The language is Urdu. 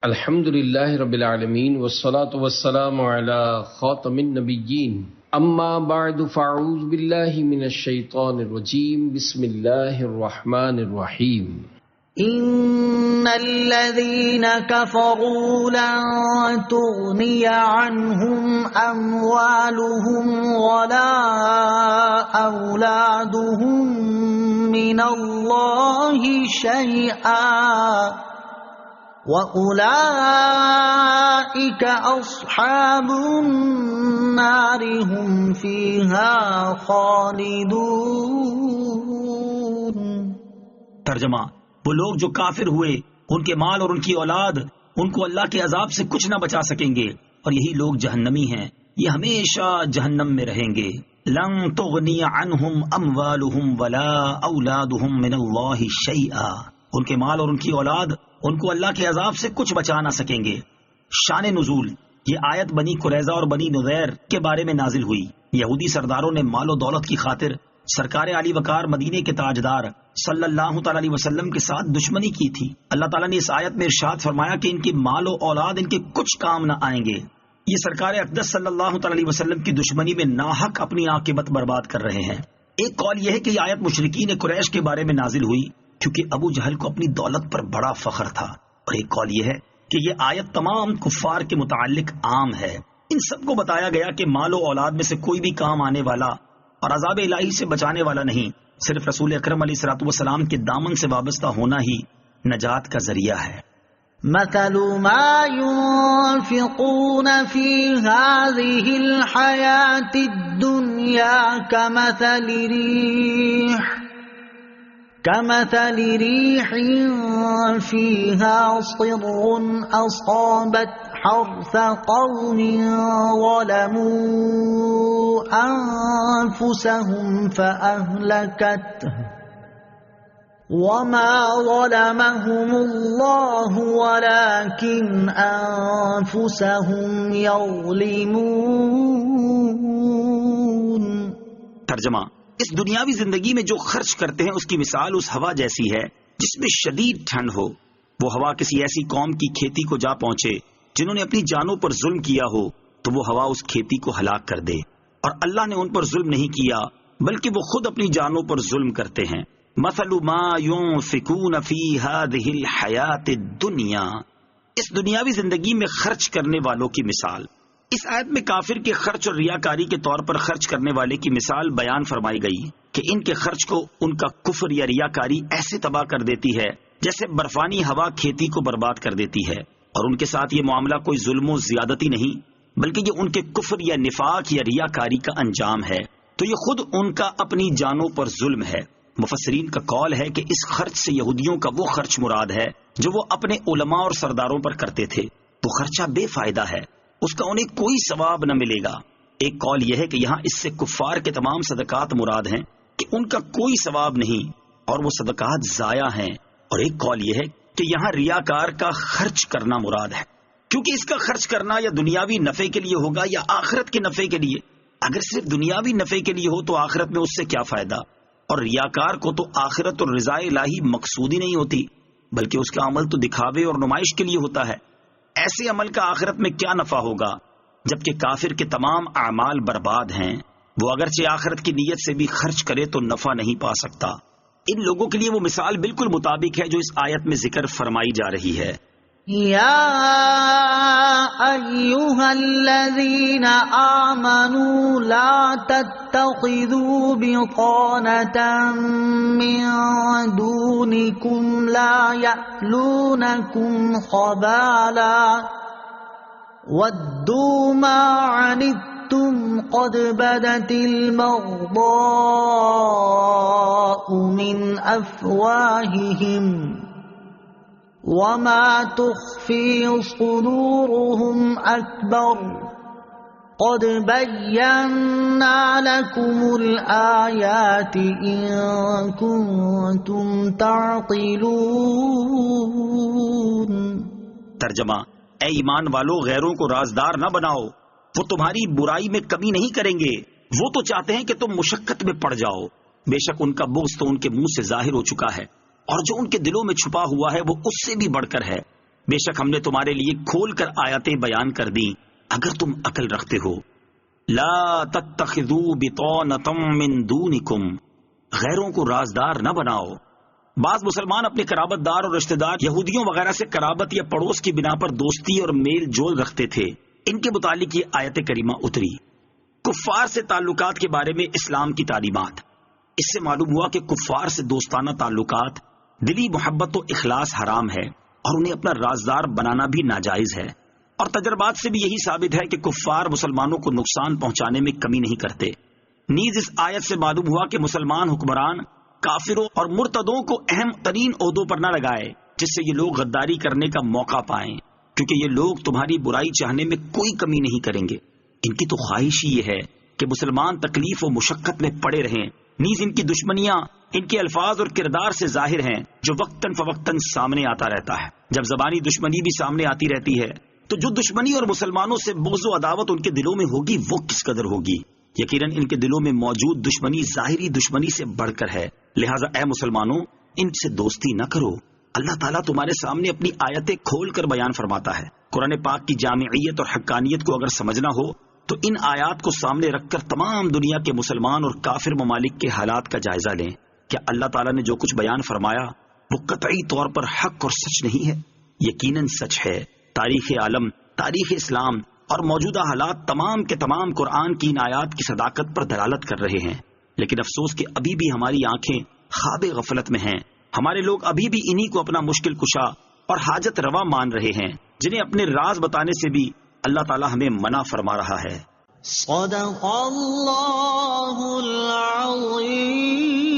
الحمد للہ رب العالمین والصلاة والسلام علی خاتم النبیین اما بعد فاعوذ باللہ من الشیطان الرجیم بسم اللہ الرحمن الرحیم ان الذين كفروا لن تغني عنهم اموالهم ولا اولادهم من الله شيئا وَأُولَئِكَ أَصْحَابُ النَّارِ هُمْ فِيهَا خَالِدُونَ۔ ترجمہ: وہ لوگ جو کافر ہوئے، ان کے مال اور ان کی اولاد ان کو اللہ کے عذاب سے کچھ نہ بچا سکیں گے، اور یہی لوگ جہنمی ہیں، یہ ہمیشہ جہنم میں رہیں گے۔ لن تغنی عنہم اموالہم ولا اولادہم من اللہ شیئا، ان کے مال اور ان کی اولاد ان کو اللہ کے عذاب سے کچھ بچا نہ سکیں گے۔ شان نزول: یہ آیت بنی قریظہ اور بنی نذیر کے بارے میں نازل ہوئی۔ یہودی سرداروں نے مال و دولت کی خاطر سرکار علی وقار مدینے کے تاجدار صلی اللہ تعالی علیہ وسلم کے ساتھ دشمنی کی تھی۔ اللہ تعالیٰ نے اس آیت میں ارشاد فرمایا کہ ان کے مال و اولاد ان کے کچھ کام نہ آئیں گے۔ یہ سرکار اقدس صلی اللہ تعالی علیہ وسلم کی دشمنی میں ناحق اپنی عاقبت برباد کر رہے ہیں۔ ایک قول یہ ہے کہ یہ آیت مشرکین قریش کے بارے میں نازل ہوئی کیونکہ ابو جہل کو اپنی دولت پر بڑا فخر تھا، اور ایک قول یہ ہے کہ یہ آیت تمام کفار کے متعلق عام ہے۔ ان سب کو بتایا گیا کہ مال و اولاد میں سے کوئی بھی کام آنے والا اور عذاب الہی سے بچانے والا نہیں، صرف رسول اکرم علیہ الصلوۃ والسلام کے دامن سے وابستہ ہونا ہی نجات کا ذریعہ ہے۔ مثل ما ينفقون في هذه الحياة الدنيا كمثل ريح فيها صر أصابت حرث قوم ظلموا أنفسهم فأهلكته وما ظلمهم الله ولكن أنفسهم يظلمون۔ ترجمہ: اس دنیاوی زندگی میں جو خرچ کرتے ہیں اس کی مثال اس ہوا جیسی ہے جس میں شدید ٹھنڈ ہو۔ وہ ہوا کسی ایسی قوم کی کھیتی کو جا پہنچے جنہوں نے اپنی جانوں پر ظلم کیا ہو تو وہ ہوا اس کھیتی کو ہلاک کر دے، اور اللہ نے ان پر ظلم نہیں کیا بلکہ وہ خود اپنی جانوں پر ظلم کرتے ہیں۔ مثل ما ينفقون في هذه الحياة الدنيا، اس دنیاوی زندگی میں خرچ کرنے والوں کی مثال۔ اس آیت میں کافر کے خرچ اور ریاکاری کے طور پر خرچ کرنے والے کی مثال بیان فرمائی گئی کہ ان کے خرچ کو ان کا کفر یا ریاکاری ایسے تباہ کر دیتی ہے جیسے برفانی ہوا کھیتی کو برباد کر دیتی ہے، اور ان کے ساتھ یہ معاملہ کوئی ظلم و زیادتی نہیں بلکہ یہ ان کے کفر یا نفاق یا ریاکاری کا انجام ہے، تو یہ خود ان کا اپنی جانوں پر ظلم ہے۔ مفسرین کا قول ہے کہ اس خرچ سے یہودیوں کا وہ خرچ مراد ہے جو وہ اپنے علماء اور سرداروں پر کرتے تھے۔ وہ خرچہ بے فائدہ ہے، اس کا انہیں کوئی ثواب نہ ملے گا۔ ایک قول یہ ہے کہ یہاں اس سے کفار کے تمام صدقات مراد ہیں کہ ان کا کوئی ثواب نہیں اور وہ صدقات ضائع ہیں، اور ایک قول یہ ہے کہ یہاں ریاکار کا خرچ کرنا مراد ہے، کیونکہ اس کا خرچ کرنا یا دنیاوی نفع کے لیے ہوگا یا آخرت کے نفع کے لیے۔ اگر صرف دنیاوی نفع کے لیے ہو تو آخرت میں اس سے کیا فائدہ، اور ریاکار کو تو آخرت اور رضا الہی مقصود ہی نہیں ہوتی بلکہ اس کا عمل تو دکھاوے اور نمائش کے لیے ہوتا ہے۔ ایسے عمل کا آخرت میں کیا نفع ہوگا جبکہ کافر کے تمام اعمال برباد ہیں؟ وہ اگرچہ آخرت کی نیت سے بھی خرچ کرے تو نفع نہیں پا سکتا۔ ان لوگوں کے لیے وہ مثال بالکل مطابق ہے جو اس آیت میں ذکر فرمائی جا رہی ہے۔ یا ایھا الذین آمنوا لا تتخذوا بطانة من دونکم لا یألونکم خبالا ودوا ما عنتم قد بدت البغضاء من افواہہم وما تخفي صدورهم أكبر قد بينا لكم الآيات إن كنتم تعقلون۔ ترجمہ: اے ایمان والو، غیروں کو رازدار نہ بناؤ، وہ تمہاری برائی میں کمی نہیں کریں گے، وہ تو چاہتے ہیں کہ تم مشقت میں پڑ جاؤ۔ بے شک ان کا بغض تو ان کے منہ سے ظاہر ہو چکا ہے، اور جو ان کے دلوں میں چھپا ہوا ہے وہ اس سے بھی بڑھ کر ہے۔ بے شک ہم نے تمہارے لیے کھول کر آیاتیں بیان کر دی اگر تم عقل رکھتے ہو. لا تتخذوا بطانة من دونکم، غیروں کو رازدار نہ بناؤ. بعض مسلمان اپنے قرابت دار اور رشتہ دار یہودیوں وغیرہ سے قرابت یا پڑوس کی بنا پر دوستی اور میل جول رکھتے تھے. ان کے متعلق یہ آیت کریمہ اتری. کفار سے تعلقات کے بارے میں اسلام کی تعلیمات. اس سے معلوم ہوا کہ کفار سے دوستانہ تعلقات، دلی محبت و اخلاص حرام ہے اور انہیں اپنا رازدار بنانا بھی ناجائز ہے. اور تجربات سے بھی یہی ثابت ہے کہ کفار مسلمانوں کو نقصان پہنچانے میں کمی نہیں کرتے. نیز اس آیت سے معلوم ہوا کہ مسلمان حکمران کافروں اور مرتدوں کو اہم ترین عہدوں پر نہ لگائے جس سے یہ لوگ غداری کرنے کا موقع پائیں، کیونکہ یہ لوگ تمہاری برائی چاہنے میں کوئی کمی نہیں کریں گے. ان کی تو خواہش ہی یہ ہے کہ مسلمان تکلیف و مشقت میں پڑے رہیں. نیز ان کی دشمنیاں ان کے الفاظ اور کردار سے ظاہر ہیں جو وقتاً فوقتاً سامنے آتا رہتا ہے. جب زبانی دشمنی بھی سامنے آتی رہتی ہے تو جو دشمنی اور مسلمانوں سے بغض و عداوت ان کے دلوں میں ہوگی وہ کس قدر ہوگی. یقیناً ان کے دلوں میں موجود دشمنی ظاہری دشمنی سے بڑھ کر ہے. لہٰذا اے مسلمانوں ان سے دوستی نہ کرو. اللہ تعالیٰ تمہارے سامنے اپنی آیتیں کھول کر بیان فرماتا ہے. قرآن پاک کی جامعیت اور حقانیت کو اگر سمجھنا ہو تو ان آیات کو سامنے رکھ کر تمام دنیا کے مسلمان اور کافر ممالک کے حالات کا جائزہ لیں. کیا اللہ تعالیٰ نے جو کچھ بیان فرمایا وہ قطعی طور پر حق اور سچ نہیں ہے؟ یقیناً سچ ہے. تاریخ عالم، تاریخ اسلام اور موجودہ حالات تمام کے تمام قرآن کی ان آیات کی صداقت پر دلالت کر رہے ہیں. لیکن افسوس کہ ابھی بھی ہماری آنکھیں خواب غفلت میں ہیں. ہمارے لوگ ابھی بھی انہی کو اپنا مشکل کشا اور حاجت روا مان رہے ہیں جنہیں اپنے راز بتانے سے بھی اللہ تعالیٰ ہمیں منع فرما رہا ہے. صدق اللہ العظیم.